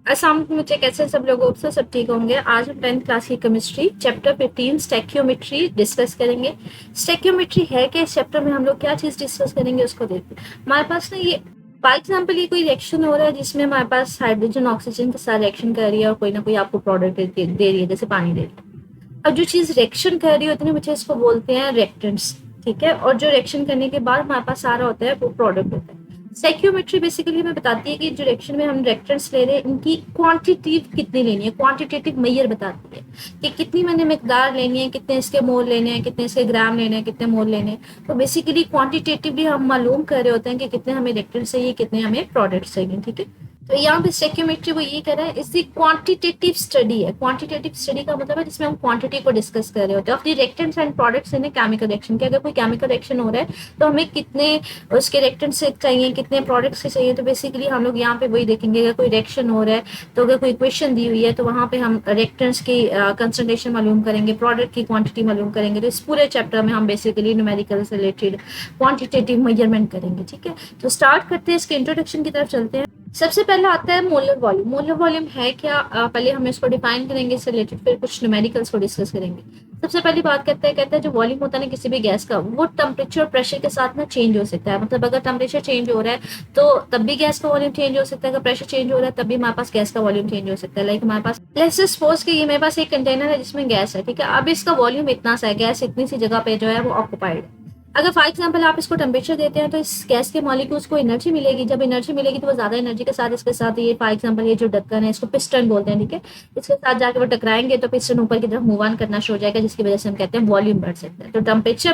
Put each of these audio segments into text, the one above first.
अस्सलाम वालेकुम बच्चे, कैसे सब लोग? होप सब ठीक होंगे। आज हम 10th क्लास की केमिस्ट्री चैप्टर 15 स्टेक्योमेट्री डिस्कस करेंगे। स्टेक्योमेट्री है क्या? इस चैप्टर में हम लोग क्या चीज डिस्कस करेंगे उसको देखते हैं। हमारे पास ना ये फॉर एग्जाम्पल ये कोई रिएक्शन हो रहा है जिसमें हमारे पास हाइड्रोजन ऑक्सीजन के साथ रिएक्शन कर रही है और कोई ना कोई आपको प्रोडक्ट दे रही है, जैसे पानी दे रही है। अब जो चीज रिएक्शन कर रही होती है ना बच्चे, इसको बोलते हैं रिएक्टेंट्स। ठीक है, और जो रिएक्शन करने के बाद हमारे पास सारा होता है वो प्रोडक्ट होता है। स्टोइकियोमेट्री बेसिकली हमें बताती है कि जो रिएक्शन में हम रिएक्टेंट्स ले रहे हैं इनकी क्वांटिटी कितनी लेनी है, क्वांटिटेटिव मेजर बताती है कि कितनी मैंने मिकदार लेनी है, कितने इसके मोल लेने हैं, कितने इसके ग्राम लेने हैं, कितने मोल लेने हैं। तो बेसिकली क्वांटिटेटिवली हम मालूम कर रहे होते हैं कि कितने हमें रिएक्टेंट्स चाहिए, कितने हमें प्रोडक्ट्स चाहिए। ठीक है, तो यहाँ पे स्टोइकियोमेट्री वो ये कर रहा है, इसकी क्वांटिटेटिव स्टडी है। क्वांटिटेटिव स्टडी का मतलब है जिसमें हम क्वांटिटी को डिस्कस कर रहे होते हैं of the reactants and products in chemical reaction के। अगर कोई केमिकल रिएक्शन हो रहा है तो हमें कितने उसके रिएक्टेंट्स चाहिए, कितने प्रोडक्ट्स से चाहिए। तो बेसिकली हम लोग यहाँ पे वही देखेंगे, अगर कोई रिएक्शन हो रहा है तो अगर कोई इक्वेशन दी हुई है तो वहाँ पे हम रिएक्टेंट्स की कंसंट्रेशन मालूम करेंगे, प्रोडक्ट की क्वांटिटी मालूम करेंगे। तो इस पूरे चैप्टर में हम बेसिकली न्यूमेरिकल से रिलेटेड क्वांटिटेटिव मेजरमेंट करेंगे। ठीक है, तो स्टार्ट करते हैं, इसके इंट्रोडक्शन की तरफ चलते हैं। सबसे पहला आता है मोलर वॉल्यूम। मोलर वॉल्यूम है क्या? पहले हम इसको डिफाइन करेंगे, इससे रिलेटेड फिर कुछ न्यूमेरिकल्स को डिस्कस करेंगे। सबसे पहली बात कहता है जो वॉल्यूम होता है ना किसी भी गैस का, वो टेम्परेचर और प्रेशर के साथ ना चेंज हो सकता है। मतलब अगर टेम्परेचर चेंज हो रहा है तो तब भी गैस का वॉल्यूम चेंज हो सकता है, अगर प्रेशर चेंज हो रहा है तब भी हमारे पास गैस का वॉल्यूम चेंज हो सकता है। लाइक हमारे पास लेट्स सपोज कि ये मेरे पास एक कंटेनर है जिसमें गैस है। ठीक है, अब इसका वॉल्यूम इतना सा है, गैस इतनी सी जगह पे जो है वो ऑक्युपाइड है। अगर फॉर एग्जाम्पल आप इसको टेम्परेचर देते हैं तो इस गैस के मॉलिक्यूल्स को एनर्जी मिलेगी। जब एनर्जी मिलेगी तो वो ज्यादा एनर्जी के साथ इसके साथ ये फॉर एग्जाम्पल ये जो ढक्कन है इसको पिस्टन बोलते हैं। ठीक है, इसके साथ जाकर वो टकराएंगे तो पिस्टन ऊपर की तरफ मूव ऑन करना शुरू हो जाएगा, जिसकी वजह से हम कहते हैं वॉल्यूम बढ़ सकता है। तो टेम्परेचर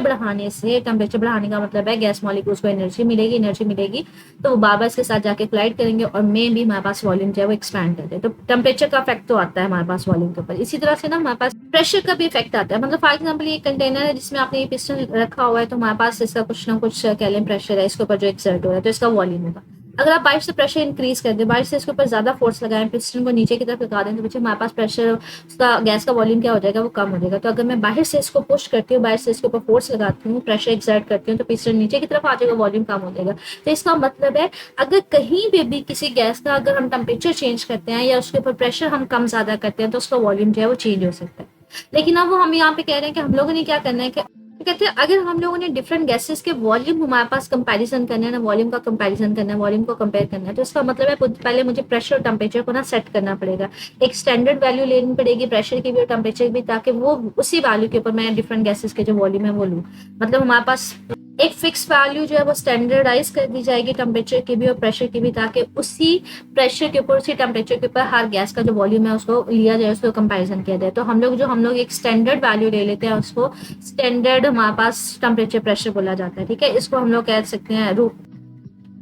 बढ़ाने का मतलब है गैस मॉलिक्यूल्स को एनर्जी मिलेगी तो वो बार बार इसके साथ जाके क्लाइड करेंगे और मे भी हमारे पास वॉल्यूम जो है वो एक्सपैंड करते हैं। तो टेम्परेचर का इफेक्ट तो आता है हमारे पास वॉल्यूम के ऊपर। इसी तरह से ना हमारे पास प्रेशर का भी इफेक्ट आता है। मतलब फॉर एग्जाम्पल ये कंटेनर है जिसमें आपने ये पिस्टन रखा हुआ है तो हमारे पास इसका कुछ ना कुछ कैलियम प्रेशर है इसके ऊपर जो एक्सर्ट हो रहा है, तो इसका वॉल्यूम होगा। अगर आप बाइट से प्रेशर इंक्रीज कर दें, बाइट से इसके ऊपर ज्यादा फोर्स लगाएं, पिस्टन को नीचे की तरफ लगा दें, तो बच्चे हमारे पास प्रेशर उसका गैस का वॉल्यूम क्या हो जाएगा, वो कम हो जाएगा। तो अगर मैं बाहर से इसको पुश करती हूँ, बाहर से इसके ऊपर फोर्स लगाती हूँ, प्रेशर एक्सर्ट करती हूँ, तो पिस्टन नीचे की तरफ आ जाएगा, वॉल्यूम कम हो जाएगा। तो इसका मतलब है अगर कहीं पे भी किसी गैस का अगर हम टेम्परेचर चेंज करते हैं या उसके ऊपर प्रेशर हम कम ज्यादा करते हैं तो उसका वॉल्यूम जो है वो चेंज हो सकता है। लेकिन अब वो हम यहाँ पे कह रहे हैं कि हम लोगों ने क्या करना है कि कहते हैं अगर हम लोगों ने डिफरेंट गैसेस के वॉल्यूम हमारे पास कंपैरिजन करना है ना, वॉल्यूम का कंपैरिजन करना है, वॉल्यूम को कंपेयर करना है, तो इसका मतलब है पहले मुझे प्रेशर और टेम्परेचर को ना सेट करना पड़ेगा। एक स्टैंडर्ड वैल्यू लेनी पड़ेगी प्रेशर की भी और टेम्परेचर की भी, ताकि वो उसी वैल्यू के ऊपर मैं डिफरेंट गैसेस के जो वॉल्यूम है वो लूँ। मतलब हमारे पास एक फिक्स वैल्यू जो है वो स्टैंडर्डाइज कर दी जाएगी टेम्परेचर की भी और प्रेशर की भी, ताकि उसी प्रेशर के ऊपर उसी टेम्परेचर के ऊपर हर गैस का जो वॉल्यूम है उसको लिया जाए, उसको कंपैरिजन किया जाए। तो हम लोग एक स्टैंडर्ड वैल्यू ले लेते हैं, उसको स्टैंडर्ड हमारे पास टेम्परेचर प्रेशर बोला जाता है। ठीक है, इसको हम लोग कह सकते हैं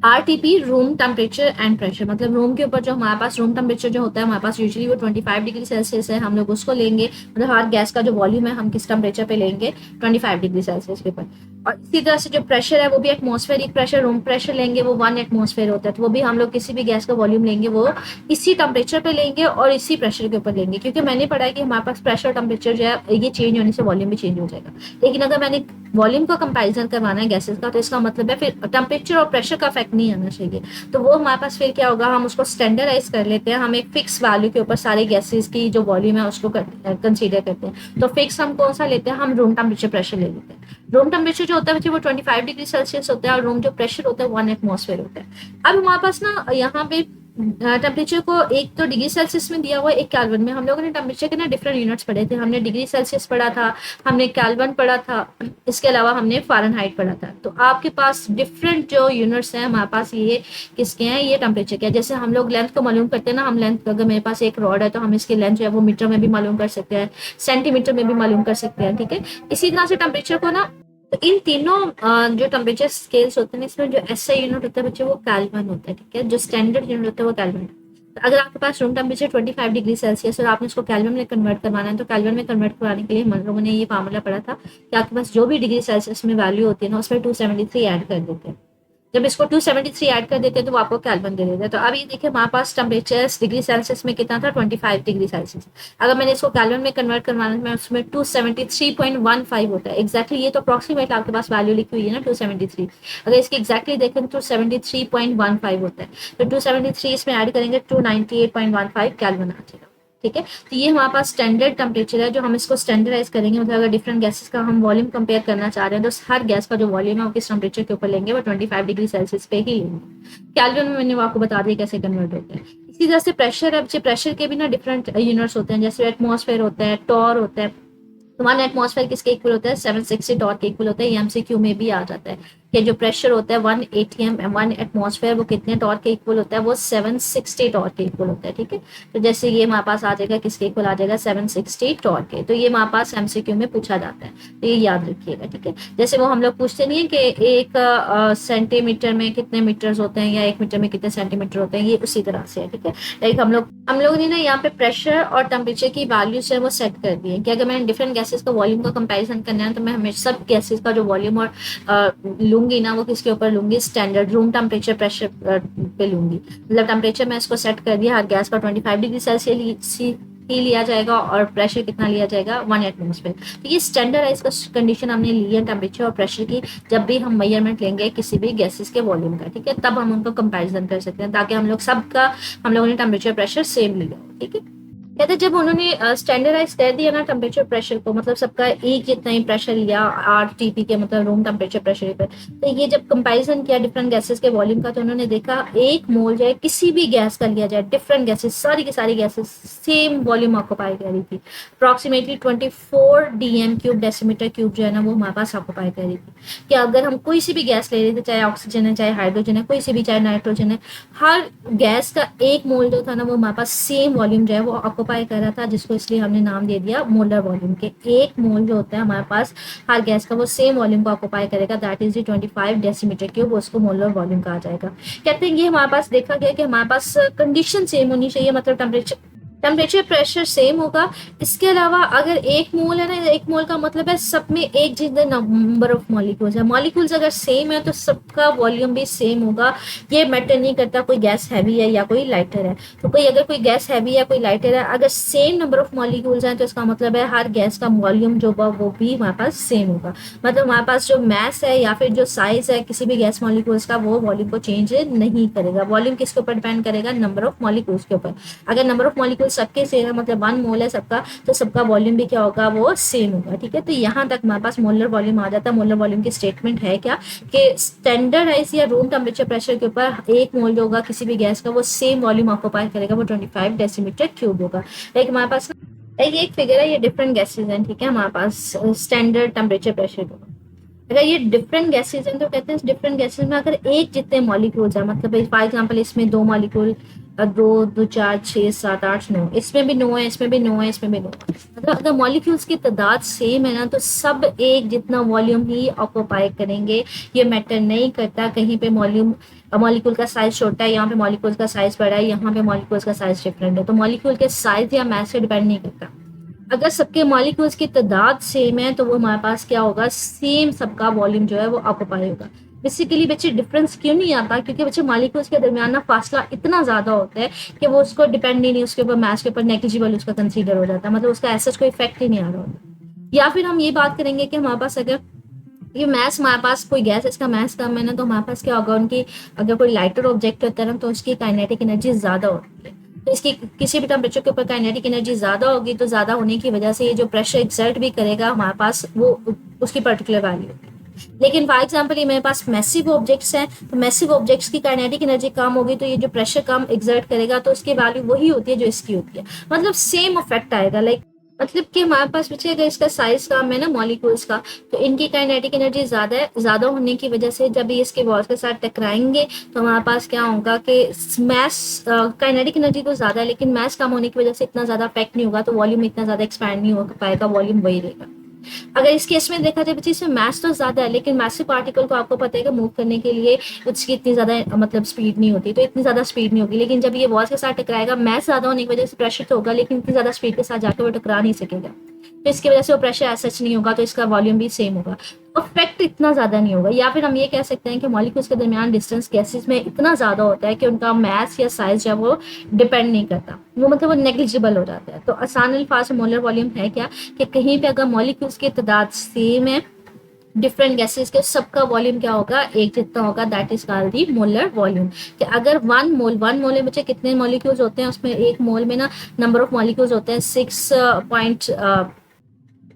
RTP, room temperature and pressure. मतलब रूम के ऊपर जो हमारे पास रूम टेम्परेचर जो होता है हमारे पास यूजुअली वो 25 डिग्री सेल्सियस है, हम लोग उसको लेंगे। मतलब हर गैस का जो वॉल्यूम है हम किस टेम्परेचर पे लेंगे, 25 डिग्री सेल्सियस के ऊपर। और इसी तरह से जो प्रेशर है वो भी एटमॉस्फेरिक प्रेशर, रूम प्रेशर लेंगे वो 1 एटमॉस्फेयर होता है। तो वो भी हम लोग किसी भी गैस का वॉल्यूम लेंगे वो इसी टेम्परेचर पे लेंगे और इसी प्रेशर के ऊपर लेंगे, क्योंकि मैंने पढ़ा है कि हमारे पास प्रेशर टेम्परेचर जो है ये चेंज होने से वॉल्यूम भी चेंज हो जाएगा। लेकिन अगर मैंने वॉल्यूम का कंपैरिजन करवाना है गैसेस का तो इसका मतलब है फिर टेम्परेचर और प्रेशर का इफेक्ट नहीं आना चाहिए। तो वो हमारे पास फिर क्या होगा, हम उसको स्टैंडर्डाइज कर लेते हैं, हम एक फिक्स वैल्यू के ऊपर सारे गैसेस की जो वॉल्यूम है उसको कंसीडर करते हैं। तो फिक्स हम कौन सा लेते हैं, हम रूम टेम्परेचर प्रेशर ले लेते हैं। रूम टेम्परेचर जो होता है वो 25 डिग्री सेल्सियस होता है और रूम जो प्रेशर होता है 1 एटमॉस्फेयर होता है। अब हमारे पास ना यहाँ पे टेम्परेचर को एक तो डिग्री सेल्सियस में दिया हुआ है, एक केल्विन में। हम लोगों ने टेम्परेचर के ना डिफरेंट यूनिट्स पढ़े थे, हमने डिग्री सेल्सियस पढ़ा था, हमने केल्विन पढ़ा था, इसके अलावा हमने फ़ारेनहाइट पढ़ा था। तो आपके पास डिफरेंट जो यूनिट्स हैं हमारे पास ये किसके हैं, ये टेम्परेचर के। जैसे हम लोग लेंथ को मालूम करते हैं ना, हम लेंथ अगर मेरे पास एक रॉड है तो हम इसकी लेंथ जो है वो मीटर में भी मालूम कर सकते हैं, सेंटीमीटर में भी मालूम कर सकते हैं। ठीक है, इसी तरह से टेम्परेचर को ना, तो इन तीनों जो टेम्परेचर स्केल्स होते हैं इसमें जो एसआई यूनिट होता है बच्चे वो केल्विन होता है। ठीक है, जो स्टैंडर्ड यूनिट होता है वो केल्विन। तो अगर आपके पास रूम टेम्परेचर 25 डिग्री सेल्सियस और आपने उसको केल्विन में कन्वर्ट करवाना है तो केल्विन में कन्वर्ट करवाने के लिए हम लोगों ने ये फार्मूला पढ़ा था कि आपके पास जो भी डिग्री सेल्सियस में वैल्यू होती है ना उसमें 273 ऐड कर देते हैं। जब इसको 273 ऐड कर देते हैं तो वो आपको केल्विन दे देता है। तो अब ये देखिए हमारे पास टेम्परेचर डिग्री सेल्सियस में कितना था, 25 डिग्री सेल्सियस। अगर मैंने इसको केल्विन में कन्वर्ट करवाना है उसमें 273.15 होता है एग्जैक्टली। ये तो अप्रॉक्सीमेट आपके पास वैल्यू लिखी हुई है ना 273, अगर इसकी एग्जैक्टली देखें तो 73.15 होता है। तो 273 इसमें ऐड करेंगे 298.15 केल्विन आ जाएगा। ठीक है, तो ये हमारे पास स्टैंडर्ड टेम्परेचर है। जो हम इसको स्टैंडर्डाइज करेंगे, मतलब अगर डिफरेंट गैसेस का हम वॉल्यूम कंपेयर करना चाह रहे हैं तो हर गैस का जो वॉल्यूम है वो किस टेम्परेचर के ऊपर लेंगे, वो 25 डिग्री सेल्सियस पे ही लेंगे। कैल्विन में मैंने आपको बता दिया कैसे कन्वर्ट होता है। इसी तरह से प्रेशर है, बच्चे प्रेशर के भी ना डिफरेंट यूनिट्स होते हैं, जैसे एटमॉस्फेयर होता है, टॉर होता है। तो 1 एटमॉस्फेयर किसके इक्वल होता है, 760 टॉर के इक्वल होता है। ये एमसीक्यू में भी आ जाता है कि जो प्रेशर होता है 1 एटीएम 1 एटमॉस्फेयर वो कितने टॉर के इक्वल होता है, वो 760 टॉर के इक्वल होता है। ठीक है, तो जैसे ये हमारे पास आ जाएगा किसके इक्वल आ जाएगा, 760 टॉर के। तो ये हमारे पास एमसीक्यू में पूछा जाता है, तो ये याद रखिएगा। ठीक है, जैसे वो हम लोग पूछते नहीं है कि एक सेंटीमीटर में कितने मीटर्स होते हैं या 1 मीटर में कितने सेंटीमीटर होते हैं, ये उसी तरह से है। ठीक है, लाइक हम लोग ने ना यहाँ पे प्रेशर और टेम्परेचर की वैल्यूज है वो सेट कर दी है कि अगर मैंने डिफरेंट गैसेस का वॉल्यूम का कंपैरिजन करना है तो मैं हमेशा सब गैसेस का जो वॉल्यूम और लूंगी ना, वो किसके ऊपर लूंगी, स्टैंडर्ड रूम टेम्परेचर प्रेशर पे लूंगी। मतलब टेम्परेचर मैं इसको सेट कर दिया, हर गैस का 25 डिग्री सेल्सियस ही लिया जाएगा और प्रेशर कितना लिया जाएगा, 1 एटमॉस्फेयर। तो ये स्टैंडर्डाइज का कंडीशन हमने ली है टेम्परेचर और प्रेशर की, जब भी हम मेजरमेंट लेंगे किसी भी गैसेस के वॉल्यूम का। ठीक है, तब हम उनको कंपैरिजन कर सकते हैं, ताकि हम लोगों ने टेम्परेचर प्रेशर सेम लिया। ठीक है, कहते जब उन्होंने स्टैंडर्डाइज कर दिया ना टेम्परेचर प्रेशर को, मतलब सबका एक जितना ही प्रेशर लिया आरटीपी के, मतलब रूम टेम्परेचर प्रेशर पे, तो ये जब कंपैरिजन किया डिफरेंट गैसेस के वॉल्यूम का, तो उन्होंने देखा एक मोल जो है किसी भी गैस का लिया जाए, डिफरेंट गैसेस सारी की सारी गैसेस सेम वॉल्यूम ऑक्यूपाई कर रही थी। Approximately 24 DM cube decimetre cube जो है ना वो हमारे पास ऑक्यूपाई कर रही थी। कि अगर हम कोई सी भी गैस ले रहे थे, चाहे ऑक्सीजन है, चाहे हाइड्रोजन है, कोई सी भी, चाहे नाइट्रोजन है, हर गैस का एक मोल जो था ना वो हमारे पास सेम वॉल्यूम जो है वो ऑक्यूपाई कर रहा था, जिसको इसलिए हमने नाम दे दिया मोलर वॉल्यूम के। एक मोल जो होता है हमारे पास हर गैस का, वो सेम वॉल्यूम को ऑक्यूपाई करेगा, दैट इज 25 डेसीमीटर क्यूब, उसको मोलर वॉल्यूम कहा जाएगा। कहते हैं ये हमारे पास देखा गया कि हमारे पास कंडीशन सेम होनी चाहिए, मतलब टेम्परेचर प्रेशर सेम होगा। इसके अलावा अगर एक मोल है ना, एक मोल का मतलब है सब में एक जितना नंबर ऑफ मॉलिक्यूल्स है। मॉलिक्यूल्स अगर सेम है तो सबका वॉल्यूम भी सेम होगा। ये मैटर नहीं करता कोई गैस हैवी है या कोई लाइटर है। तो अगर कोई गैस हैवी है, कोई लाइटर है, अगर सेम नंबर ऑफ मॉलिक्यूल्स हैं तो इसका मतलब है हर गैस का वॉल्यूम जो होगा वो भी हमारे पास सेम होगा। मतलब हमारे पास जो मैस है या फिर जो साइज है किसी भी गैस मॉलिक्यूल्स का, वो वॉल्यूम को चेंज नहीं करेगा। वॉल्यूम किसके ऊपर डिपेंड करेगा, नंबर ऑफ मॉलिक्यूल्स के ऊपर। अगर नंबर ऑफ मॉलिक्यूल्स सबके सेम है, मतलब 1 मोल है सबका, तो सबका वॉल्यूम भी क्या होगा, वो सेम होगा। ठीक है, तो यहाँ तक हमारे पास मोलर वॉल्यूम आ जाता है। मोलर वॉल्यूम की स्टेटमेंट है क्या कि स्टैंडर्डाइज या रूम टेम्परेचर प्रेशर के ऊपर एक मोल जो होगा किसी भी गैस का, वो सेम वॉल्यूम ऑक्यूपाई करेगा, वो 25 डेसीमीटर क्यूब होगा। लाइक हमारे पास ये एक फिगर है, ये डिफरेंट गैसेज हैं। ठीक है, हमारे पास स्टैंडर्ड टेम्परेचर प्रेशर के ऊपर अगर ये डिफरेंट गैसेज हैं तो कहते हैं डिफरेंट गैसेज में अगर एक जितने मॉलिक्यूल्स हैं, मतलब फॉर एग्जांपल इसमें 2 मॉलिक्यूल, 2 2 4 6 7 8 9, इसमें भी 9 है, इसमें भी 9 है, इसमें भी 9 है। मतलब अगर मॉलिक्यूल्स की तादाद सेम है ना तो सब एक जितना वॉल्यूम ही ऑक्यूपाई करेंगे। ये मैटर नहीं करता कहीं पे मॉलिक्यूल का साइज छोटा है, यहाँ पे मॉलिक्यूल्स का साइज बड़ा है, यहाँ पे मॉलिक्यूल्स का साइज डिफरेंट है। तो मॉलिक्यूल के साइज या मास से डिपेंड नहीं करता। अगर सबके मॉलिक्यूल्स की तादाद सेम है तो वो हमारे पास क्या होगा, सेम सबका वॉल्यूम जो है वो ऑक्यूपाई होगा। बेसिकली बच्चे डिफरेंस क्यों नहीं आता, क्योंकि बच्चे मॉलिक्यूल्स के दरमियान ना फासला इतना ज्यादा होता है कि वो उसको डिपेंड नहीं, उसके ऊपर मास के ऊपर नेग्लिजिबल उसका कंसीडर हो जाता है, मतलब उसका ऐसा कोई इफेक्ट ही नहीं आ रहा होता। या फिर हम ये बात करेंगे कि हमारे पास अगर ये मैस, हमारे पास कोई गैस इसका मैस कम है ना, तो हमारे पास क्या होगा, उनकी अगर कोई लाइटर ऑब्जेक्ट होता है ना तो उसकी काइनेटिक एनर्जी ज्यादा होती है। तो इसकी किसी भी टेम्परेचर के ऊपर काइनेटिक एनर्जी ज्यादा होगी, तो ज्यादा होने की वजह से ये जो प्रेशर एक्सर्ट भी करेगा हमारे पास, वो उसकी पर्टिकुलर वैल्यू होगी। लेकिन फॉर एग्जाम्पल ये मेरे पास मैसिव ऑब्जेक्ट्स हैं, तो मैसिव ऑब्जेक्ट्स की काइनेटिक एनर्जी कम होगी, तो ये जो प्रेशर कम एक्सर्ट करेगा तो उसकी वैल्यू वही होती है जो इसकी होती है। मतलब सेम इफेक्ट आएगा। लाइक मतलब कि हमारे पास बच्चे अगर इसका साइज कम है ना मॉलिक्यूल्स का, तो इनकी काइनेटिक एनर्जी ज्यादा है। ज्यादा होने की वजह से जब ये इसके वॉल्स के साथ टकराएंगे तो हमारे पास क्या होगा कि मैस, काइनेटिक एनर्जी तो ज्यादा है लेकिन मैस कम होने की वजह से इतना ज्यादा इफेक्ट नहीं होगा, तो वॉल्यूम इतना ज्यादा एक्सपैंड नहीं हो पाएगा, वॉल्यूम वही रहेगा। अगर इस केस में देखा जाए बच्चे, इसमें मैस तो ज्यादा है लेकिन मैसिव पार्टिकल को आपको पता है कि मूव करने के लिए उसकी इतनी ज्यादा मतलब स्पीड नहीं होती, तो इतनी ज्यादा स्पीड नहीं होगी। लेकिन जब ये वॉल्स के साथ टकराएगा, मैस ज्यादा होने की वजह से प्रेशर तो होगा लेकिन इतनी ज्यादा स्पीड के साथ जाकर वो टकरा नहीं सकेगा। तो इसकी वजह से वो प्रेशर ऐसा नहीं होगा, तो इसका वॉल्यूम भी सेम होगा, इफेक्ट इतना ज्यादा नहीं होगा। या फिर हम ये कह सकते हैं कि मॉलिक्यूल्स के दरमियान डिस्टेंस गैसेस में इतना ज्यादा होता है कि उनका मास या साइज जो है वो डिपेंड नहीं करता, वो मतलब वो नेग्लिजिबल हो जाता है। तो आसान अल्फाज में मोलर वॉल्यूम है क्या कि कहीं पे अगर मॉलिक्यूल्स की तादाद सेम है डिफरेंट गैसेस के, सबका वॉल्यूम क्या होगा, एक जितना होगा, that is called the molar volume. कि अगर वन मोल में बच्चे कितने मॉलिक्यूल्स होते हैं, उसमें एक मोल में ना नंबर ऑफ मॉलिक्यूल्स होते हैं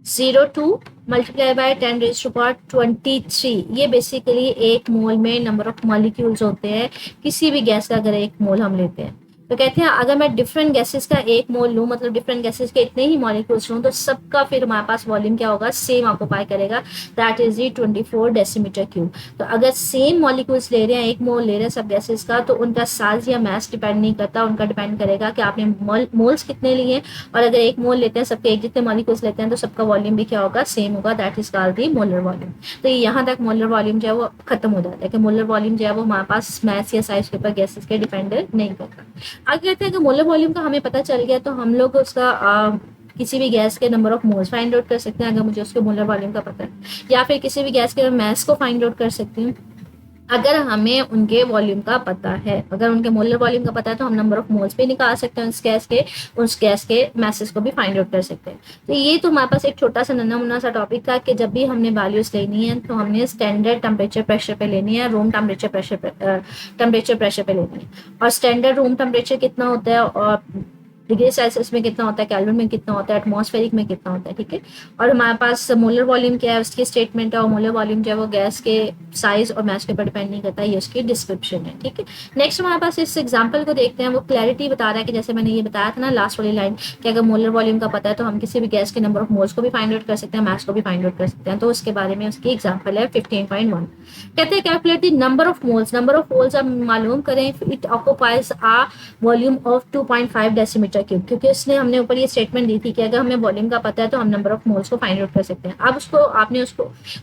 6.02 मल्टीप्लाई बाय 10⁻23। ये बेसिकली एक मोल में नंबर ऑफ मॉलिक्यूल्स होते हैं किसी भी गैस का, अगर एक मोल हम लेते हैं। तो कहते हैं अगर मैं डिफरेंट गैसेस का एक मोल लूँ, मतलब डिफरेंट गैसेस के इतने ही मॉलिक्यूल्स लूँ, तो सबका फिर हमारे पास वॉल्यूम क्या होगा, सेम ऑक्यूपाई करेगा, that is the 24 decimetre cube. तो अगर सेम मॉलिक्यूल्स ले रहे हैं, एक मोल ले रहे हैं सब गैसेस का, तो उनका साइज या मास डिपेंड नहीं करता, उनका डिपेंड करेगा कि आपने मोल्स कितने लिए। और अगर एक मोल लेते हैं, सबके एक जितने मॉलिक्यूल्स लेते हैं, तो सबका वॉल्यूम भी क्या होगा, सेम होगा, that is called the molar volume. तो यहाँ तक मोलर वॉल्यूम जो है वो खत्म हो जाता है कि मोलर वॉल्यूम जो है वो हमारे पास मास या साइज के ऊपर गैसेस के डिपेंड नहीं करता। आगे कहते हैं कि मोलर वॉल्यूम का हमें पता चल गया, तो हम लोग उसका किसी भी गैस के number of moles find out कर सकते हैं अगर मुझे उसके मोलर वॉल्यूम का पता है, या फिर किसी भी गैस के मास को फाइंड आउट कर सकती हूँ अगर हमें उनके वॉल्यूम का पता है। अगर उनके मोलर वॉल्यूम का पता है तो हम नंबर ऑफ मोल्स भी निकाल सकते हैं उस गैस के मैसेज को भी फाइंड आउट कर सकते हैं। तो ये तो हमारे पास एक छोटा सा नन्ना मुन्ना सा टॉपिक था कि जब भी हमने वैल्यूज लेनी है तो हमने स्टैंडर्ड टेम्परेचर प्रेशर पे लेनी है, रूम टेम्परेचर प्रेशर पे लेनी है। और स्टैंडर्ड रूम टेम्परेचर कितना होता है, और डिग्री सेल्सियस में कितना होता है, केल्विन में कितना होता है, एटमॉस्फेरिक में कितना होता है, ठीक है। और हमारे पास मोलर वॉल्यूम क्या है, उसकी स्टेटमेंट है, और मोलर वॉल्यूम जो है वो गैस के साइज और मास के ऊपर डिपेंड नहीं करता, ये उसकी डिस्क्रिप्शन है, ठीक है। नेक्स्ट हमारे पास इस एग्जांपल को देखते हैं, वो क्लैरिटी बता रहा है कि जैसे मैंने ये बताया था ना लास्ट वाली लाइन कि अगर मोलर वॉल्यूम का पता है तो हम किसी भी गैस के नंबर ऑफ मोल्स को भी फाइंड आउट कर सकते हैं, मास को भी फाइंड आउट कर सकते हैं। तो उसके बारे में उसकी एग्जाम्पल है 15.1। कहते हैं calculate the number of moles आप मालूम करें, it occupies a volume of 2.5 decimetre cube. क्योंकि उसने हमने ऊपर ये स्टेटमेंट दी थी कि अगर हमें वॉल्यूम का पता है तो हम नंबर ऑफ मोल्स को फाइंड आउट कर सकते हैं। अब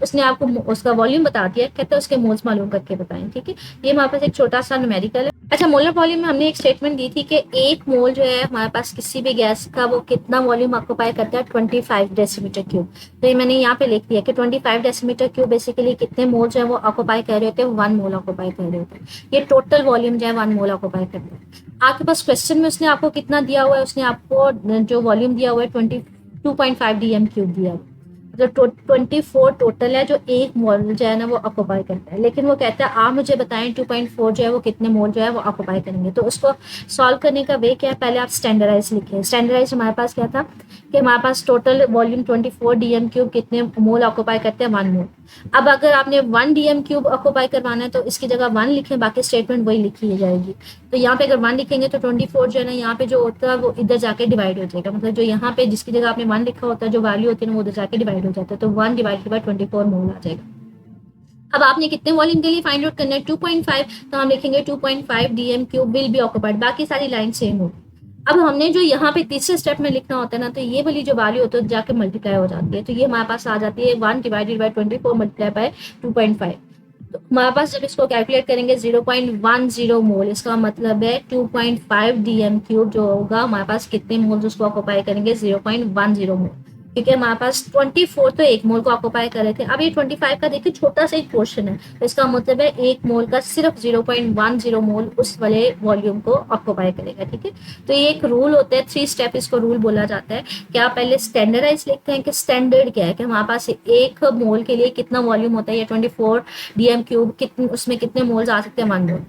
उसने आपको उसका वॉल्यूम बता दिया, कहते हैं उसके मोल्स मालूम करके बताएं, ठीक है। ये हमारे पास एक छोटा सा न्यूमेरिकल है। अच्छा, मोलर वॉल्यूम में हमने एक स्टेटमेंट दी थी कि एक मोल जो है हमारे पास किसी भी गैस का, वो कितना वॉल्यूम ऑक्यूपाई करता है, 25 डेसीमीटर क्यूब। तो ये मैंने यहाँ पे लिख दिया कि 25 डेसीमीटर क्यूब बेसिकली कितने मोल जो है वो ऑक्यूपाई कर रहे होते हैं, 1 मोल ऑक्यूपाई कर रहे होते हैं। ये टोटल वॉल्यूम जो है 1 मोल ऑक्यूपाई करता है। आपके पास क्वेश्चन में उसने आपको कितना दिया हुआ है, उसने आपको जो वॉल्यूम दिया हुआ है 22.5 DM क्यूब दिया है, मतलब 24 टोटल है जो एक मोल जो है ना वो ऑक्यूपाई करता है। लेकिन वो कहता है आप मुझे बताएं 2.4 जो है वो कितने मोल जो है वो ऑक्यूपाई करेंगे। तो उसको सॉल्व करने का वे क्या है, पहले आप स्टैंडर्डाइज लिखें। स्टैंडर्डाइज हमारे पास क्या था कि हमारे पास टोटल वॉल्यूम 24 DM क्यूब कितने मोल ऑक्यूपाई करते हैं, 1 मोल। अब अगर आपने 1 DM क्यूब ऑक्यूपाई करवाना है तो इसकी जगह 1 लिखें, बाकी स्टेटमेंट वही लिखी जाएगी। तो यहाँ पे अगर 1 लिखेंगे तो 24 जो है ना यहाँ पे जो होता है वो इधर जाके डिवाइड हो जाएगा, मतलब जो यहाँ पे जिसकी जगह आपने 1 लिखा होता है जो वैल्यू होती है ना वो उधर जाके डिवाइड हो जाता है, तो 1 डिवाइडेड बाय 24 मोल आ जाएगा। अब आपने कितने वॉल्यूम के लिए फाइंड आउट करना है, 2.5, तो हम लिखेंगे 2.5 DM cube will be occupied, बाकी सारी लाइन सेम होगी। अब हमने जो यहाँ पे तीसरे स्टेप में लिखना होता है ना, तो ये वाली जो वैल्यू होती है जाके मल्टीप्लाई हो जाती है, तो ये हमारे पास आ जाती है 1 डिवाइडेड बाय 24 मल्टीप्लाई बाय 2.5। तो हमारे पास जब इसको कैलकुलेट करेंगे 0.10 मोल, इसका मतलब है 2.5 DM क्यूब जो होगा हमारे पास कितने मोल उसको ऑक्यूपाई करेंगे, 0.10 मोल। क्योंकि हमारे पास 24 तो एक मोल को ऑक्यूपाई कर रहे थे। अब ये 25 का देखिए छोटा सा एक पोर्शन है, तो इसका मतलब है एक मोल का सिर्फ 0.10 मोल उस वाले वॉल्यूम को ऑक्यूपाई करेगा, ठीक है। तो ये एक रूल होता है, 3 स्टेप इसको रूल बोला जाता है। क्या पहले स्टैंडर्डाइज लिखते हैं कि स्टैंडर्ड क्या है, कि हमारे पास एक मोल के लिए कितना वॉल्यूम होता है, या 24 DM क्यूब कितने, उसमें कितने मोल्स आ सकते हैं, 1 मोल।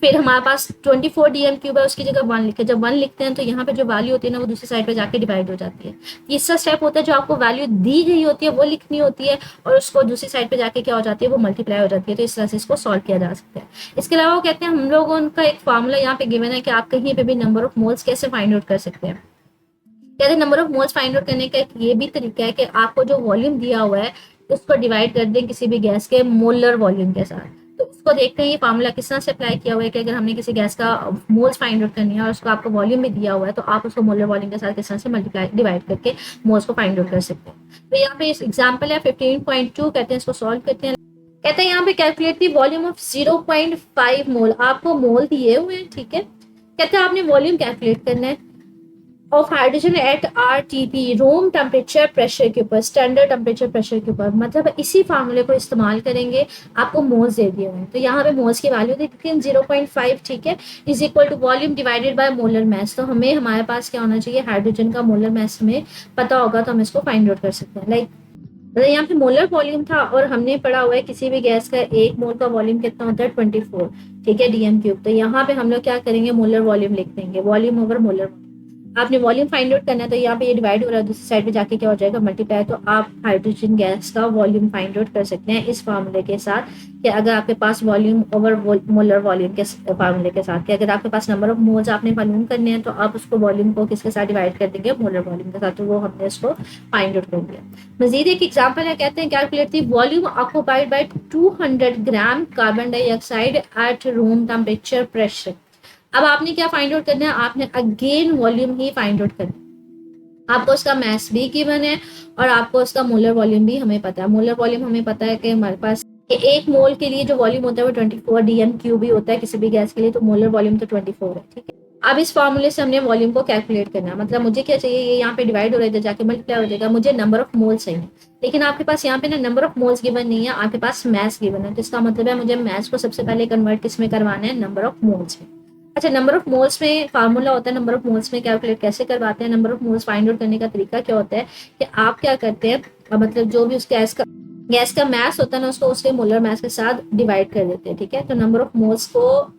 फिर हमारे पास 24 DM क्यूब है, उसकी जगह 1 लिखे। जब 1 लिखते हैं तो यहाँ पे जो वैल्यू होती है ना वो दूसरी साइड पे जाके डिवाइड हो जाती है। तीसरा स्टेप होता है जो आपको वैल्यू दी गई होती है वो लिखनी होती है, और उसको दूसरी साइड पे जाके क्या हो जाती है, वो मल्टीप्लाई हो जाती है। तो इस तरह से इसको सॉल्व किया जा सकता है। इसके अलावा वो कहते हैं हम लोगों का एक फॉर्मूला यहाँ पे गिवन है कि आप कहीं पे भी नंबर ऑफ मोल्स कैसे फाइंड आउट कर सकते हैं। कहते हैं number of moles find out करने का एक ये भी तरीका है कि आपको जो वॉल्यूम दिया हुआ है उसको डिवाइड कर दें किसी भी गैस के मोलर वॉल्यूम के साथ। तो इसको देखते हैं ये फार्मूला किस तरह से अप्लाई किया हुआ है कि अगर हमने किसी गैस का मोल्स फाइंड आउट करनी है और उसको आपको वॉल्यूम भी दिया हुआ है, तो आप उसको मोलर वॉल्यूम के साथ किस तरह से मल्टीप्लाई डिवाइड करके मोल्स को फाइंड आउट कर सकते हैं। तो यहाँ पे इस एग्जाम्पल है 15.2, कहते हैं इसको सॉल्व करते हैं। कहते हैं यहाँ पे कैलकुलेट दी वॉल्यूम ऑफ 0.5 मोल, आपको मोल दिए हुए हैं, ठीक है। कहते हैं आपने वॉल्यूम कैलकुलेट करना है। Of hydrogen at RTP, room temperature pressure के ऊपर, स्टैंडर्ड टेम्परेचर प्रेशर के ऊपर, मतलब इसी फार्मूले को इस्तेमाल करेंगे। आपको मोल्स दे दिए हुए, तो यहाँ पे मोल्स की वैल्यू देखते हैं 0.5, ठीक है, is equal to volume divided by molar mass. तो हमें हमारे पास क्या होना चाहिए, हाइड्रोजन का मोलर मास हमें पता होगा तो हम इसको फाइंड आउट कर सकते हैं। लाइक मतलब यहाँ पे मोलर वॉल्यूम था और हमने पढ़ा हुआ है किसी भी गैस का एक मोल का वॉल्यूम कितना होता है 24, ठीक है, डीएम क्यूब। तो यहाँ पे हम लोग क्या करेंगे, मोलर वॉल्यूम लिख देंगे, वॉल्यूम ओवर मोलर। आपने वॉल्यूम फाइंड आउट करना है तो यहाँ पे ये डिवाइड हो रहा है, दूसरी साइड पे जाके क्या हो जाएगा, मल्टीप्लाई। तो आप हाइड्रोजन गैस का वॉल्यूम फाइंड आउट कर सकते हैं इस फार्मूले के साथ, कि अगर आपके पास वॉल्यूम ओवर मोलर वॉल्यूम के फार्मूले के साथ, कि अगर आपके पास नंबर ऑफ मोल्स आपने मालूम करने हैं तो आप उसको वॉल्यूम को किसके साथ डिवाइड कर देंगे, मोलर वॉल्यूम के साथ। तो वो हमने इसको फाइंड आउट कर दिया। मजीद एक एग्जाम्पल है, कहते हैं calculate the volume occupied by 200 gram carbon dioxide at room temperature pressure. अब आपने क्या फाइंड आउट करना है, आपने अगेन वॉल्यूम ही फाइंड आउट करना है। आपको उसका मैस भी गिवन है और आपको उसका मोलर वॉल्यूम भी हमें पता है। मोलर वॉल्यूम हमें पता है कि हमारे पास एक मोल के लिए जो वॉल्यूम होता है वो 24 डीएम क्यूब भी होता है किसी भी गैस के लिए, तो मोलर वॉल्यूम तो 24 है, ठीक है। अब इस फॉर्मूले से हमने वॉल्यूम को कैलकुलेट करना है, मतलब मुझे क्या चाहिए, ये यहाँ पे डिवाइड हो रहा है, जाके मल्टीप्लाई हो जाएगा, मुझे नंबर ऑफ मोल्स चाहिए। लेकिन आपके पास यहाँ पे ना नंबर ऑफ मोल्स गिवन नहीं है, आपके पास मैस गिवन है। तो इसका मतलब है मुझे मैस को सबसे पहले कन्वर्ट किसमें करवाना है, नंबर ऑफ मोल्स में। अच्छा, नंबर ऑफ मोल्स में फार्मूला होता है, नंबर ऑफ मोल्स में कैलकुलेट कैसे करवाते हैं, number of moles find out करने का तरीका क्या होता है कि आप क्या करते हैं, मतलब जो भी उस गैस का मैस होता है ना, उसको उसके मोलर मैस के साथ डिवाइड कर देते हैं, ठीक है। तो नंबर ऑफ मोल्स को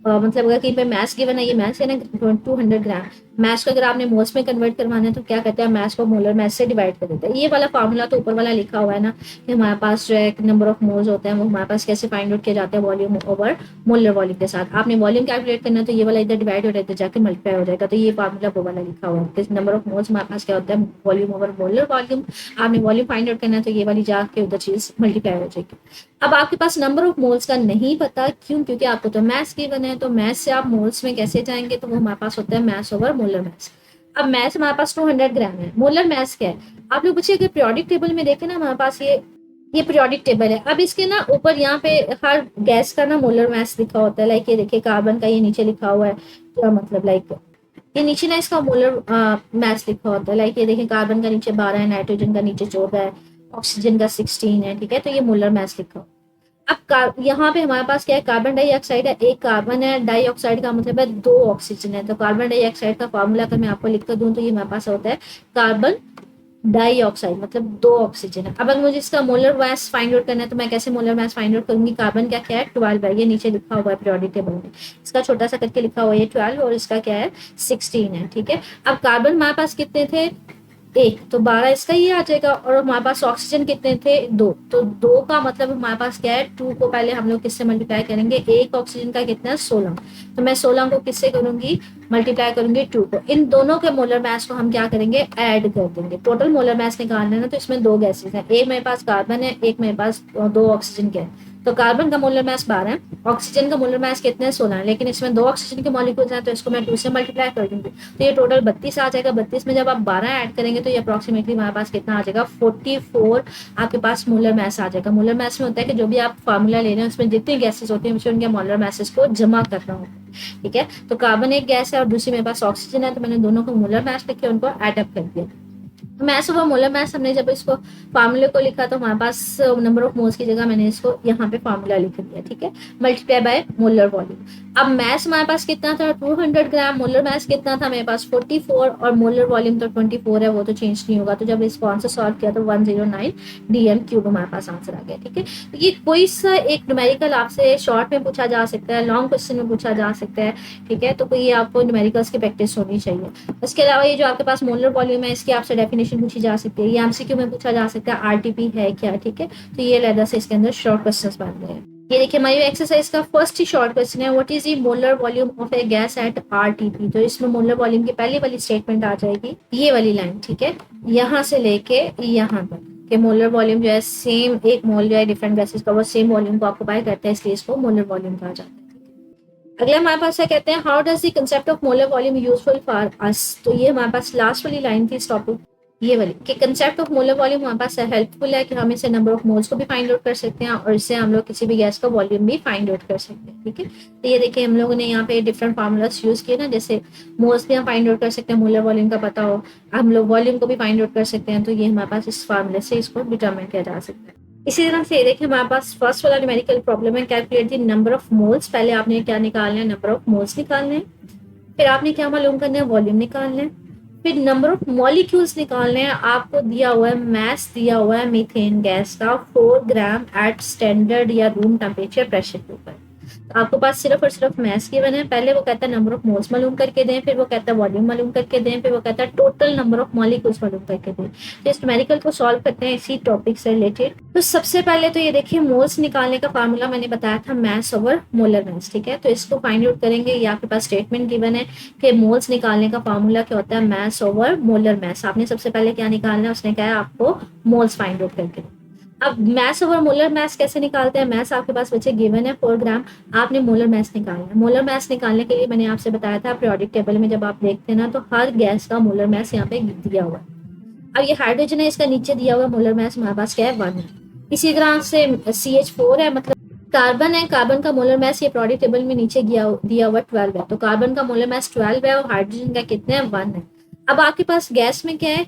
मतलब अगर कहीं पे मैथ्स गिवन है, ये मैथ्स है ना 200 ग्राम, मैथ्स को अगर आपने मोल्स में कन्वर्ट करवाना है तो क्या करते हैं, मैथ्स को मोलर मैथ्स से डिवाइड कर देते हैं। ये वाला फार्मूला तो ऊपर वाला लिखा हुआ है ना, कि हमारे पास जो है नंबर ऑफ मोल्स होते हैं वो हमारे पास कैसे फाइंड आउट किया जाता है, वॉल्यूम ओवर मोलर वॉल्यूम के साथ। आपने वॉल्यूम कैलकुलेट करना है तो ये वाला इधर डिवाइड हो जाता है, जाकर मल्टीप्लाई हो जाएगा। तो ये फार्मूला वो वाला लिखा हुआ है, नंबर ऑफ मोल्स हमारे पास क्या होता है, वॉल्यूम ओवर मोलर वॉल्यूम। आपने वॉल्यूम फाइंड आउट करना है तो ये वाली जाके उधर चीज मल्टीप्लाई हो जाएगी। अब आपके पास नंबर ऑफ मोल्स का नहीं पता, क्यों, क्योंकि आपको तो मैथ्स गिवन है। तो मैथ्स से आप मोल्स में कैसे जाएंगे, तो वो हमारे पास होता है मैथ्स ओवर मोलर मैथ्स। अब मैथ्स हमारे पास 200 ग्राम है, मोलर मैथ्स क्या है, आप लोग पूछिए, अगर पीरियोडिक टेबल में देखें ना हमारे पास ये पीरियोडिक टेबल है। अब इसके ना ऊपर यहाँ पे हर गैस का ना मोलर मैथ्स लिखा होता है। लाइक ये देखिए कार्बन का ये नीचे लिखा हुआ है, क्या मतलब लाइक ये नीचे ना इसका मोलर मैथ्स लिखा होता है। लाइक ये देखिए कार्बन का नीचे 12 है, नाइट्रोजन का नीचे 14 है, ऑक्सीजन का 16 है, ठीक है। तो ये मोलर मैथ्स लिखा हुआ। अब यहाँ पे हमारे पास क्या है, कार्बन डाइऑक्साइड है, एक कार्बन है, डाइऑक्साइड का मतलब है 2 ऑक्सीजन है। तो कार्बन डाइऑक्साइड का फॉर्मूला अगर मैं आपको लिख कर दूं तो ये हमारे पास होता है कार्बन डाइऑक्साइड, मतलब 2 ऑक्सीजन है। अब अगर मुझे इसका मोलर मास फाइंड आउट करना है तो मैं कैसे मोलर मास फाइंड आउट करूंगी, कार्बन क्या क्या है 12 है, ये नीचे लिखा हुआ है पीरियोडिक टेबल में, इसका छोटा सा करके लिखा हुआ है 12 और इसका क्या है 16 है, ठीक है। अब कार्बन हमारे पास कितने थे, एक, तो 12 इसका ये आ जाएगा। और हमारे पास ऑक्सीजन कितने थे, 2, तो 2 का मतलब हमारे पास क्या है, 2 को पहले हम लोग किससे मल्टीप्लाई करेंगे, एक ऑक्सीजन का कितना है 16, तो मैं 16 को किससे करूंगी, मल्टीप्लाई करूंगी 2 को। इन दोनों के मोलर मास को हम क्या करेंगे, ऐड कर देंगे। टोटल मोलर मास निकालना है ना, तो इसमें 2 गैसेस हैं, एक मेरे पास कार्बन है, एक मेरे पास 2 ऑक्सीजन के हैं। तो कार्बन का मोलर मास 12 है, ऑक्सीजन का मोलर मास कितने हैं 16 है, लेकिन इसमें 2 ऑक्सीजन के मॉलिक्यूल्स हैं तो इसको मैं 2 से मल्टीप्लाई कर दूंगी, तो ये टोटल 32 आ जाएगा। 32 में जब आप 12 ऐड करेंगे तो ये अप्रोक्सीमेटली हमारे पास कितना आ जाएगा, 44 आपके पास मोलर मास आ जाएगा। मोलर मास में होता है कि जो भी आप फार्मूला ले रहे हैं उसमें जितनी गैसेस होती हैं उनके मोलर मासेस को जमा करना होता है, ठीक है। तो कार्बन एक गैस है और दूसरी मेरे पास ऑक्सीजन है, तो मैंने दोनों को मोलर मास लिखे, उनको एड अप कर दिया। मैथ्स ओवर मोलर मैथ्स, हमने जब इसको फार्मूले को लिखा तो हमारे पास नंबर ऑफ मोल्स की जगह मैंने इसको यहाँ पे फार्मूला लिख दिया, ठीक है, मल्टीप्लाई बाय मोलर वॉल्यूम। अब मैथ्स हमारे पास कितना था 200 ग्राम, मोलर मैथ्स कितना था मेरे पास 44 और मोलर वॉल्यूम तो 24 है, वो तो चेंज नहीं होगा। तो जब इसको आंसर सॉल्व किया तो 109 डीएम क्यूब हमारे पास आंसर आ गया, ठीक है। तो ये कोई सा एक न्यूमेरिकल आपसे शॉर्ट में पूछा जा सकता है, लॉन्ग क्वेश्चन में पूछा जा सकता है, ठीक है। तो कोई आपको न्यूमेरिकल्स की प्रैक्टिस होनी चाहिए। इसके अलावा ये जो आपके पास मोलर वॉल्यूम है इसकी आपसे डेफिनेशन पूछी जा सकती है, ये एमसीक्यू में पूछा जा सकता है, आरटीपी है क्या, ठीक है। तो ये लहदा से इसके अंदर शॉर्ट क्वेश्चंस बन गए हैं। ये देखिए हमारी एक्सरसाइज का फर्स्ट ही शॉर्ट क्वेश्चन है, what is the molar volume of A gas at RTP. तो इसमें मोलर वॉल्यूम की पहली वाली स्टेटमेंट आ जाएगी, ये वाली लाइन, ठीक है, यहाँ से लेके यहाँ तक कि मोलर वॉल्यूम जो है सेम, एक मोल जो है डिफरेंट गैसेस का वो सेम वॉल्यूम को ऑक्यूपाई करता है, इसलिए इसको मोलर वॉल्यूम कहा जाता है। अगला हमारे पास क्या कहते हैं, how does the concept of molar volume useful for us. तो ये हमारे पास लास्ट वाली लाइन थी इस टॉपिक ये वाली कि कंसेप्ट ऑफ मोलर वॉल्यूम हमारे पास हेल्पफुल है कि हम इसे नंबर ऑफ मोल्स को भी फाइंड आउट कर सकते हैं और इससे हम लोग किसी भी गैस का वॉल्यूम भी फाइंड आउट कर सकते हैं। ठीक है, तो ये देखिए हम लोगों ने यहाँ पे डिफरेंट फार्मूलास यूज किए ना, जैसे मोल्स भी हम फाइंड आउट कर सकते हैं, मोलर वॉल्यूम का पता हो, हम लोग वॉल्यूम को भी फाइंड आउट कर सकते हैं, तो ये हमारे पास इस फार्मूले से इसको डिटरमाइन किया जा सकता है। इसी तरह से देखिए हमारे पास फर्स्ट वाला न्यूमेरिकल प्रॉब्लम है, calculate the number of moles. पहले आपने क्या निकालना है, नंबर ऑफ मोल्स निकालने हैं, फिर आपने क्या मालूम करना है, वॉल्यूम निकालना है, फिर नंबर ऑफ मॉलिक्यूल्स निकालने हैं। आपको दिया हुआ है मैस दिया हुआ है मीथेन गैस का 4 ग्राम एट स्टैंडर्ड या रूम टेम्परेचर प्रेशर के ऊपर। तो आपको पास सिर्फ और सिर्फ मैस के बने, पहले वो कहता है नंबर ऑफ मोल्स मालूम करके दें, फिर वो कहता है वॉल्यूम मालूम करके दें, फिर वो कहता है टोटल नंबर ऑफ मॉलिक्यूल्स मालूम करके दें। तो इस न्यूमेरिकल को सॉल्व करते हैं इसी टॉपिक से रिलेटेड। तो सबसे पहले तो ये देखिए मोल्स निकालने का फार्मूला मैंने बताया था मैस ओवर मोलर मैस। ठीक है, तो इसको फाइंड आउट करेंगे। ये आपके पास स्टेटमेंट गिवन है कि मोल्स निकालने का फार्मूला क्या होता है, मैस ओवर मोलर मैस। आपने सबसे पहले क्या निकालना है, उसने कहा है आपको मोल्स फाइंड आउट करके। अब मैस ओवर मोलर मैस कैसे निकालते हैं, मैस आपके पास बच्चे गिवन है 4 ग्राम, आपने मोलर मैस निकालना है। मोलर मैस निकालने के लिए मैंने आपसे बताया था पीरियोडिक टेबल में जब आप देखते हैं ना, तो हर गैस का मोलर मैस यहाँ पे दिया हुआ है। अब ये हाइड्रोजन है, इसका नीचे दिया हुआ मोलर मैस हमारे पास क्या है, 1 है। इसी तरह से CH4 है, मतलब कार्बन है, कार्बन का मोलर मैस ये पीरियोडिक टेबल में नीचे दिया हुआ 12 है, तो कार्बन का मोलर मैस 12 है और हाइड्रोजन का कितने है, 1 है। अब आपके पास गैस में क्या है,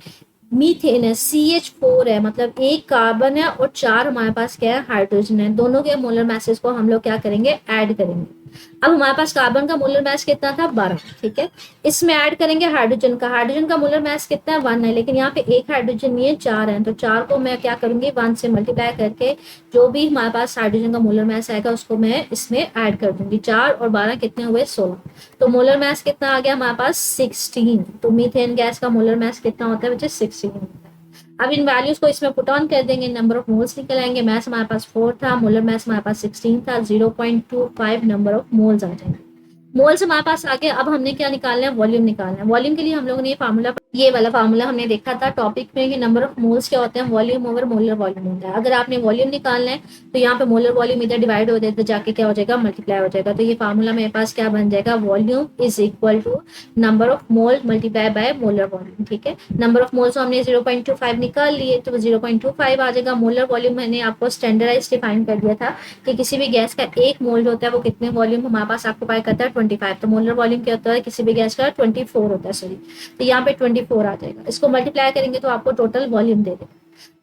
मीथेन है, CH4 है, मतलब एक कार्बन है और 4 हमारे पास क्या है, हाइड्रोजन है। दोनों के मोलर मैसेज को हम लोग क्या करेंगे, ऐड करेंगे। अब हमारे पास कार्बन का मोलर मैस कितना था, 12। ठीक है, इसमें ऐड करेंगे हाइड्रोजन का, हाइड्रोजन का मोलर मैस कितना है, 1 है, लेकिन यहाँ पे एक हाइड्रोजन नहीं है, 4 है, तो 4 को मैं क्या करूंगी, 1 से मल्टीप्लाई करके जो भी हमारे पास हाइड्रोजन का मोलर मैस आएगा उसको मैं इसमें ऐड कर दूंगी। 4 और 12 कितने हुए, 16। तो मोलर मैस कितना आ गया हमारे पास, 16। तो मीथेन गैस का मोलर मैस कितना होता है बच्चे, 16। अब इन वैल्यूज को इसमें पुट ऑन कर देंगे, नंबर ऑफ मोल्स निकल आएंगे। मैस हमारे पास 4 था, मोलर मैस हमारे पास 16 था, 0.25 नंबर ऑफ मोल्स आ जाएंगे। मोल्स हमारे पास आ गए। अब हमने क्या निकालना है, वॉल्यूम निकालना है। वॉल्यूम के लिए हम लोगों ने ये वाला फार्मूला हमने देखा था टॉपिक में कि नंबर ऑफ मोल्स क्या होते हैं, वॉल्यूम ओवर मोलर वॉल्यूम होता है। अगर आपने वॉल्यूम निकालना है तो यहाँ पे मोलर वॉल्यूम इधर डिवाइड हो जाए तो जाके क्या हो जाएगा, मल्टीप्लाई हो जाएगा। तो ये फार्मूला मेरे पास क्या बन जाएगा, volume is equal to number of mole multiply by molar volume. ठीक है, नंबर ऑफ मोल्स हमने 0.25 निकाल लिए तो 0.25 आ जाएगा। मोलर वॉल्यूम मैंने आपको स्टैंडर्डाइज डिफाइन कर दिया था कि किसी भी गैस का एक मोल होता है वो कितने वॉल्यूम हमारे पास ऑक्यूपाई करता है, 25। तो मोलर वॉल्यूम क्या होता है, किसी भी गैस का 24 होता है, सॉरी, तो यहाँ पे 24 आ जाएगा। इसको मल्टीप्लाई करेंगे तो आपको टोटल वॉल्यूम दे देगा।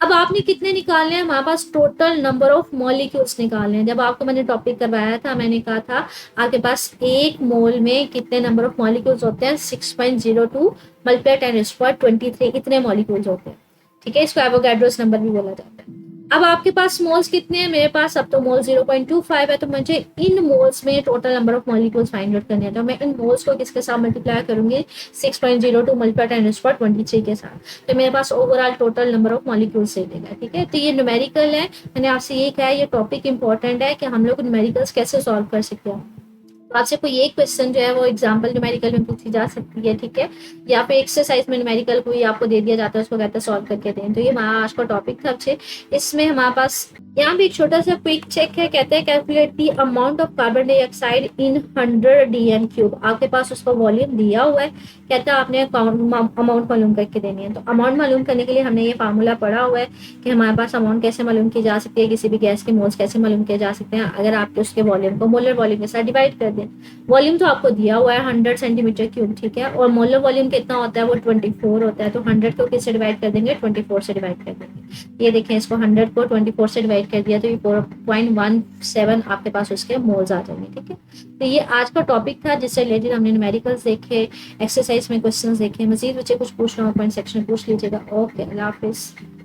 अब आपने कितने निकालने हैं, हमारे पास टोटल नंबर ऑफ मॉलिक्यूल्स निकालने हैं। जब आपको मैंने टॉपिक करवाया था मैंने कहा था आपके पास एक मोल में कितने नंबर ऑफ मॉलिक्यूल्स होते हैं, 6.02 मल्टीप्लाई 10⁻23 इतने मॉलिक्यूल्स होते हैं। ठीक है, इसको एवोगाड्रोस नंबर भी बोला जाता है। अब आपके पास मोल्स कितने हैं, मेरे पास अब तो मोल 0.25 है, तो मुझे इन मोल्स में total number of molecules find out करने हैं। तो मैं इन मोल्स को किसके साथ मल्टीप्लाई करूंगी, 6.02 मल्टीप्लाई 10⁻23 के साथ, तो मेरे पास overall total number of molecules दे देगा। ठीक है, तो ये न्यूमेरिकल है, मैंने आपसे ये कहा है ये टॉपिक इंपॉर्टेंट है कि हम लोग न्यूमेरिकल्स कैसे सॉल्व कर सकते हैं। आपसे कोई एक क्वेश्चन जो है वो एग्जाम्पल न्यूमेरिकल में पूछी जा सकती है। ठीक है, या फिर एक्सरसाइज में न्यूमेरिकल कोई आपको दे दिया जाता है उसको कहते हैं सॉल्व करके दें। तो ये हमारा आज का टॉपिक था अच्छे। इसमें हमारे पास यहाँ भी एक छोटा सा क्विक चेक है, कहते हैं calculate the amount of carbon dioxide in 100 dm³। आपके पास उसका वॉल्यूम दिया हुआ है, कहता है आपने अमाउंट मालूम करके देनी है। तो अमाउंट मालूम करने के लिए हमने ये फार्मूला पढ़ा हुआ है कि हमारे पास अमाउंट कैसे मालूम की जा सकती है, किसी भी गैस के मोल्स कैसे मालूम किए जा सकते हैं, अगर आप उसके वॉल्यूम को मोलर वॉल्यूम के साथ डिवाइड कर दें। वॉल्यूम तो आपको दिया हुआ है 100 cm³। ठीक है, और मोलर वॉल्यूम कितना होता है, वो 24 होता है। तो 100 को किससे डिवाइड कर देंगे, 24 से डिवाइड कर देंगे। ये देखें, इसको 100 को 24 से डिवाइड कर दिया तो ये 0.17 आपके पास उसके मोल्स आ जाएंगे। ठीक है, तो ये आज का टॉपिक था जिससे रिलेटेड हमने न्यूमेरिकल्स देखे, एक्सरसाइज में क्वेश्चंस देखे। मजीद बच्चे कुछ पूछना हो कमेंट सेक्शन में पूछ लीजिएगा। ओके, अल्लाह हाफिज।